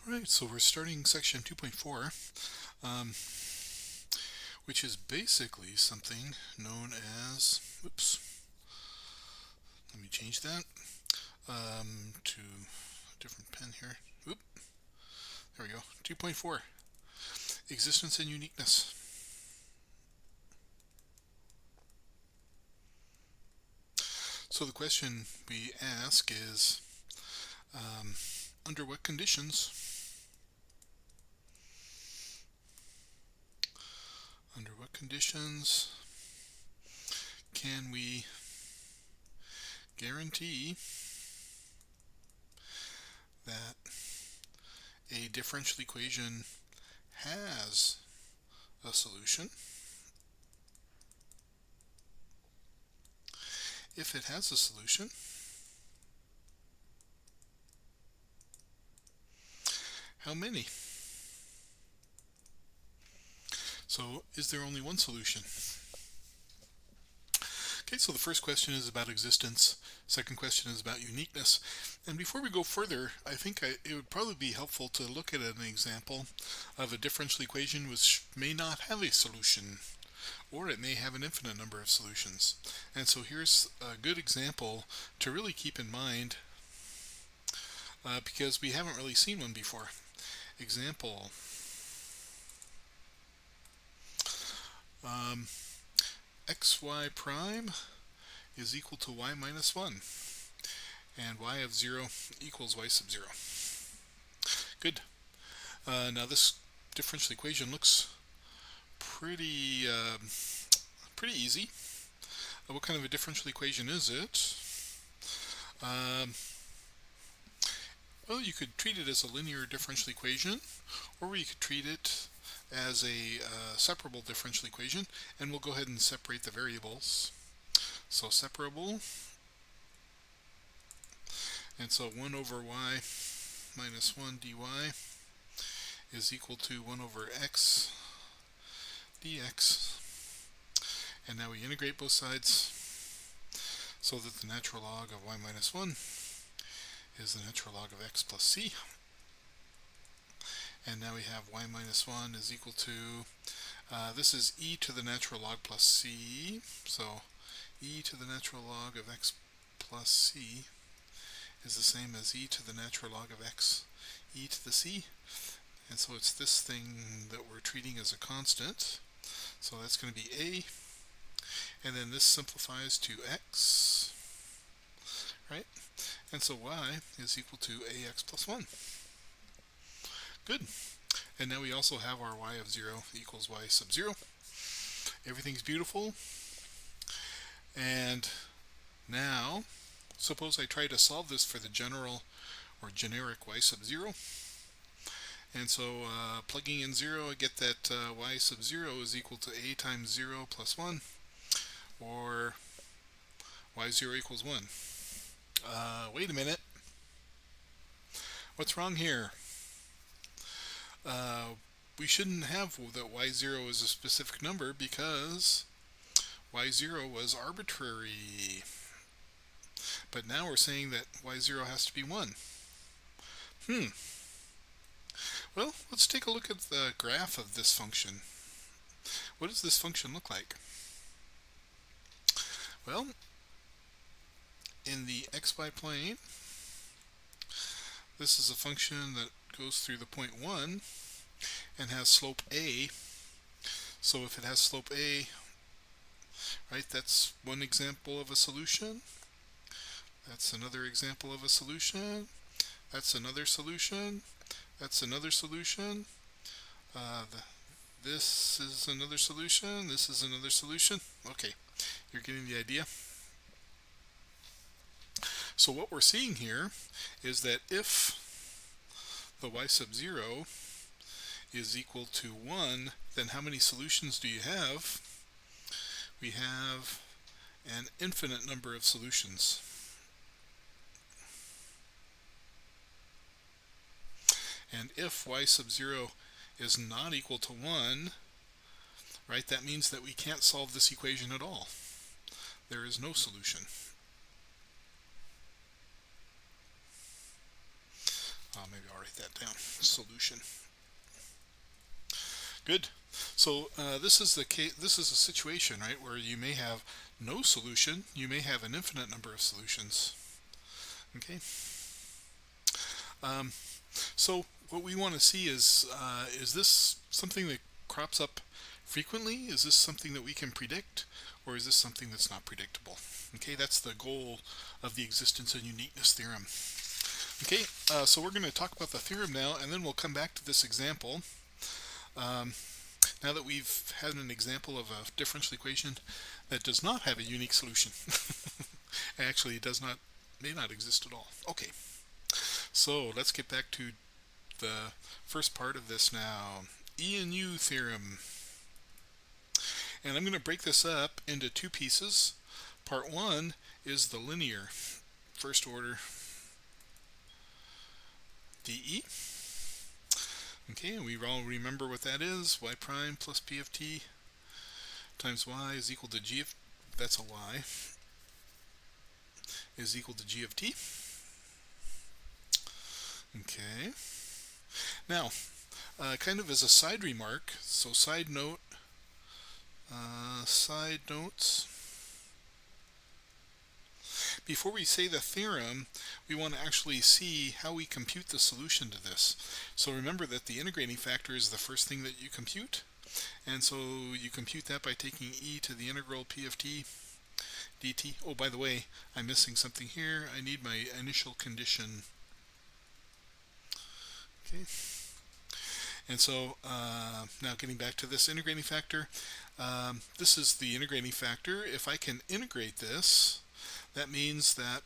Alright, so we're starting section 2.4, which is basically something known as, oops, let me change that to a different pen here. Oop, there we go. 2.4, Existence and Uniqueness. So the question we ask is, under what conditions can we guarantee that a differential equation has a solution? If it has a solution, how many? So, is there only one solution? Okay, so the first question is about existence. Second question is about uniqueness. And before we go further, I think it would probably be helpful to look at an example of a differential equation which may not have a solution, or it may have an infinite number of solutions. And so here's a good example to really keep in mind, because we haven't really seen one before. Example, xy prime is equal to y minus 1, and y of 0 equals y sub 0. Good. Now this differential equation looks pretty easy. What kind of a differential equation is it? Well, you could treat it as a linear differential equation, or you could treat it as a separable differential equation, and we'll go ahead and separate the variables. So separable, and so 1 over y minus 1 dy is equal to 1 over x dx. And now we integrate both sides so that the natural log of y minus 1 is the natural log of x plus c. And now we have y minus 1 is equal to, this is e to the natural log plus c, so e to the natural log of x plus c is the same as e to the natural log of x e to the c. And so it's this thing that we're treating as a constant. So that's going to be a, and then this simplifies to x, right? And so y is equal to ax plus 1. Good. And now we also have our y of 0 equals y sub 0. Everything's beautiful. And now, suppose I try to solve this for the general or generic y sub 0. And so plugging in 0, I get that y sub 0 is equal to a times 0 plus 1, or y0 equals 1. Wait a minute. What's wrong here? We shouldn't have that y0 is a specific number, because y0 was arbitrary. But now we're saying that y0 has to be 1. Well, let's take a look at the graph of this function. What does this function look like? Well, in the xy plane, this is a function that goes through the point 1 and has slope a. So if it has slope a, right, that's one example of a solution. That's another example of a solution. That's another solution. That's another solution. This is another solution. This is another solution. Okay, you're getting the idea. So what we're seeing here is that if the y sub 0 is equal to 1, then how many solutions do you have? We have an infinite number of solutions. And if y sub 0 is not equal to 1, right, that means that we can't solve this equation at all. There is no solution. Maybe I'll write write that down. Solution. Good. So this is the case. This is a situation, right, where you may have no solution. You may have an infinite number of solutions. Okay. Um, so what we want to see is this something that crops up frequently? Is this something that we can predict, or is this something that's not predictable? Okay, that's the goal of the existence and uniqueness theorem. Okay, so we're going to talk about the theorem now, and then we'll come back to this example. Now that we've had an example of a differential equation that does not have a unique solution. Actually, it may not exist at all. Okay, so let's get back to the first part of this now. E and U theorem. And I'm going to break this up into two pieces. Part one is the linear first order DE. Okay, and we all remember what that is. Y prime plus P of t times y is equal to g of, that's a y, is equal to g of t. Okay. Now, kind of as a side remark, so side notes, before we say the theorem, we want to actually see how we compute the solution to this. So remember that the integrating factor is the first thing that you compute, and so you compute that by taking e to the integral p of t dt. Oh, by the way, I'm missing something here. I need my initial condition. Okay. And so now getting back to this integrating factor, this is the integrating factor. If I can integrate this, that means that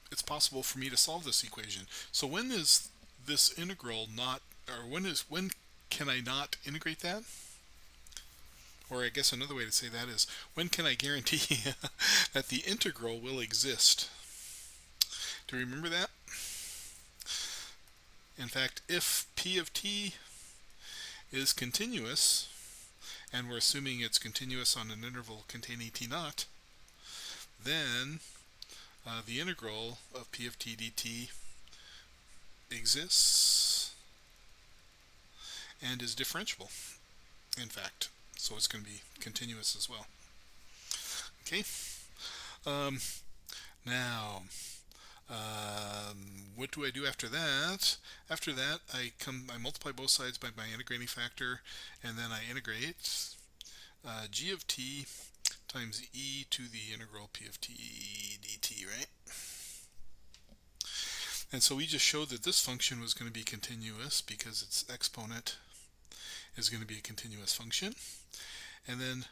it's possible for me to solve this equation. So when is this integral not, or when can I not integrate that? Or I guess another way to say that is, when can I guarantee that the integral will exist? Do you remember that? In fact, if P of t is continuous, and we're assuming it's continuous on an interval containing t naught, then the integral of P of t dt exists and is differentiable, in fact. So it's going to be continuous as well. Okay. Now, what do I do after that? After that, I multiply both sides by my integrating factor, and then I integrate g of t times e to the integral p of t dt, right? And so we just showed that this function was going to be continuous because its exponent is going to be a continuous function. And then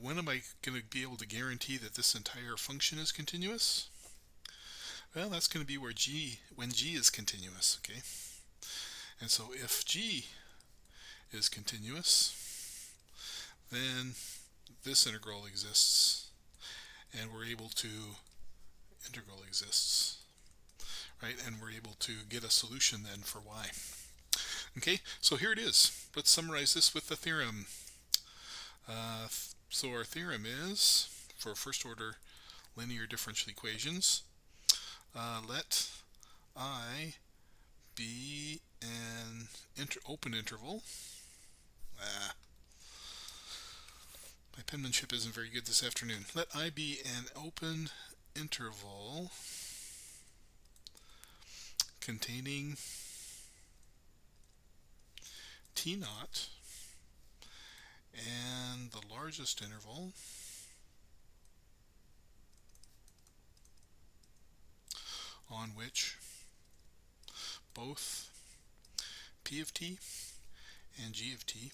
when am I going to be able to guarantee that this entire function is continuous? Well, that's going to be when g is continuous, okay? And so if g is continuous, then this integral exists, and we're able to, integral exists, right? And we're able to get a solution then for y. Okay, so here it is. Let's summarize this with the theorem. So our theorem is, for first order linear differential equations, let I be an open interval. My penmanship isn't very good this afternoon. Let I be an open interval containing t naught and the largest interval on which both p of t and g of t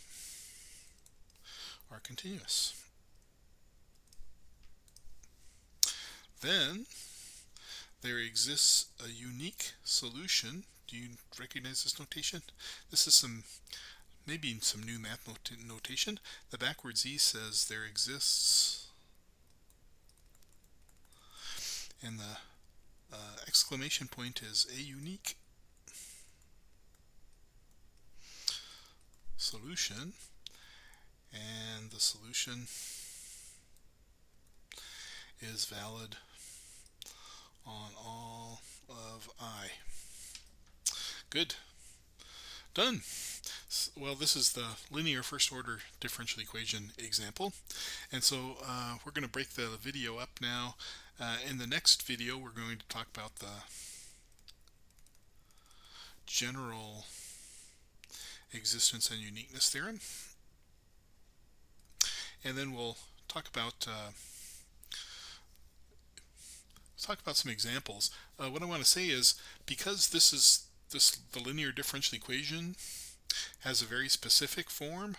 are continuous. Then there exists a unique solution. Do you recognize this notation? This is maybe some new math notation. The backwards E says there exists, and the exclamation point is a unique solution, and the solution is valid on all of I. Good. Done. Well, this is the linear first order differential equation example. And so we're going to break the video up now. In the next video, we're going to talk about the general existence and uniqueness theorem. And then we'll talk about some examples. What I want to say is, because the linear differential equation has a very specific form,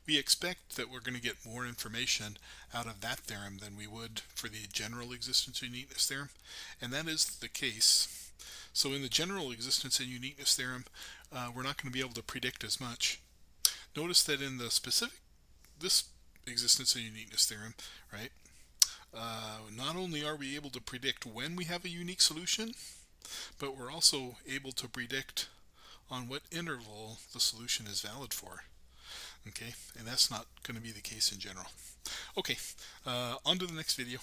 we expect that we're going to get more information out of that theorem than we would for the general existence and uniqueness theorem, and that is the case. So in the general existence and uniqueness theorem, we're not going to be able to predict as much. Notice that in the this existence and uniqueness theorem, right, not only are we able to predict when we have a unique solution, but we're also able to predict on what interval the solution is valid for. Okay, and that's not going to be the case in general. Okay, on to the next video.